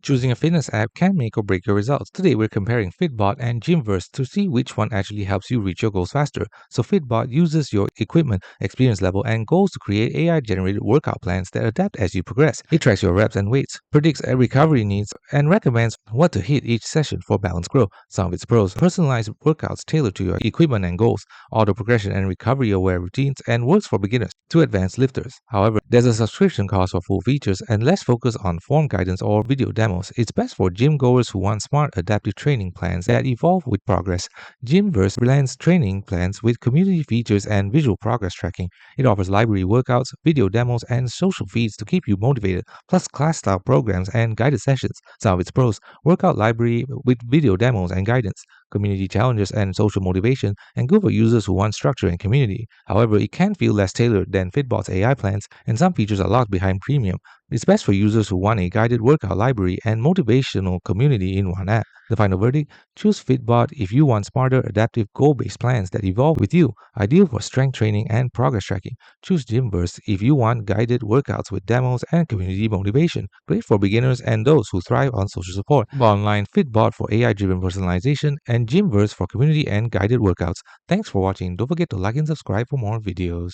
Choosing a fitness app can make or break your results. Today, we're comparing Fitbod and Gymverse to see which one actually helps you reach your goals faster. So, Fitbod uses your equipment, experience level, and goals to create AI-generated workout plans that adapt as you progress. It tracks your reps and weights, predicts recovery needs, and recommends what to hit each session for balanced growth. Some of its pros: personalized workouts tailored to your equipment and goals, auto progression and recovery-aware routines, and works for beginners to advanced lifters. However, there's a subscription cost for full features and less focus on form guidance or video demos. It's best for gym goers who want smart, adaptive training plans that evolve with progress. Gymverse blends training plans with community features and visual progress tracking. It offers library workouts, video demos, and social feeds to keep you motivated, plus class-style programs and guided sessions. Some of its pros: workout library with video demos and guidance, community challenges and social motivation, and good for users who want structure and community. However, it can feel less tailored than Fitbod's AI plans, and some features are locked behind premium. It's best for users who want a guided workout library and motivational community in one app. The final verdict: choose Fitbod if you want smarter, adaptive, goal-based plans that evolve with you, ideal for strength training and progress tracking. Choose Gymverse if you want guided workouts with demos and community motivation, great for beginners and those who thrive on social support. Online Fitbod for AI-driven personalization and Gymverse for community and guided workouts. Thanks for watching. Don't forget to like and subscribe for more videos.